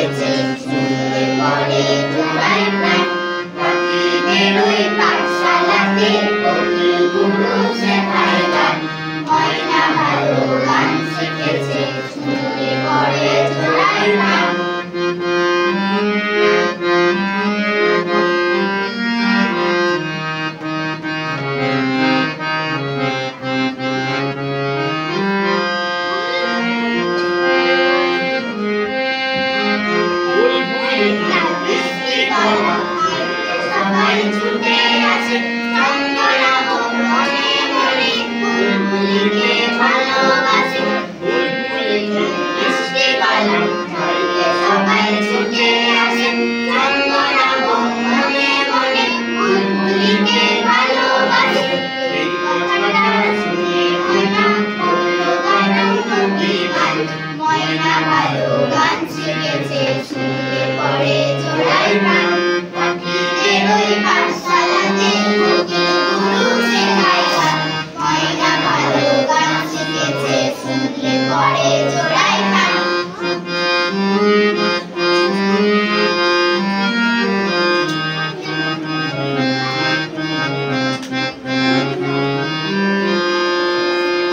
শিখেছে শুনলে পরে জোড়ায় প্রাণ পাখিদের ওই পাঠশালাতে কোকিল গুরু শেখায় গান ময়না ভালো গান শিখেছে শুনলে পরে জোড়ায় প্রাণ সবাই ছুটে আসে চন্দনা মনে মনে বুলবুলিকে ভালোবাসে বুলবুলিকে মিষ্টি গলা গাইতে সবাই ছুটে আসে চন্দনা মনে মনে বুলবুলিকে ভালোবাসে এই কথাটা শুনে ময়না বলল গান তুমি গান ময়না ভালো গান শিখেছে শুনলে পরে জোড়ায় প্রাণ পাখিদের ওই পাঠশালাতে কোকিল গুরু শেখায় গান ময়না ভালো গান শিখেছে শুনলে পরে জোড়ায় প্রাণ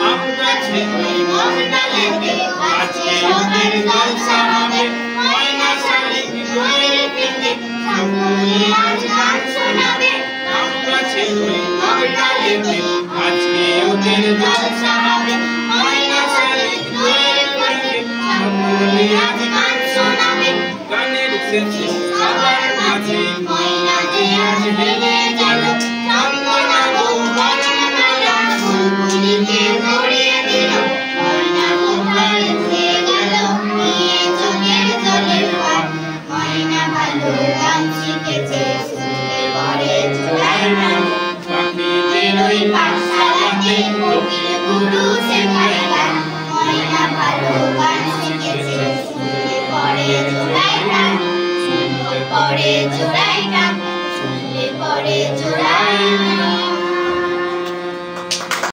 আম গাছে ওই মশালাতে আজকে ওদের জলসা হবে ময়না শালিক দোয়েল পেতে সকলে আজ গান শোনাবে আম গাছে ওই মশালাতে আজকে ওদের জলসা হবে ময়না শালিক দোয়েল পেতে সকলে আজ গান শোনাবে গানের শেষে সবার মাঝে ময়না যে আজ হেরে গেল চন্দনা বর্ণমালা বুলবুলিকে ধরিয়ে দিল ময়না কোথায় উড়ে গেল নিয়ে চোখের জলের পান ময়না ভালো গান শিখেছে শুনলে পরে জোড়ায় প্রাণ পাখিদের ওই পাঠশালাতে কোকিল গুরু শেখায় গান ময়না ভালো গান শিখেছে শুনলে পরে জোড়ায় প্রাণ শুনলে পরে জোড়ায়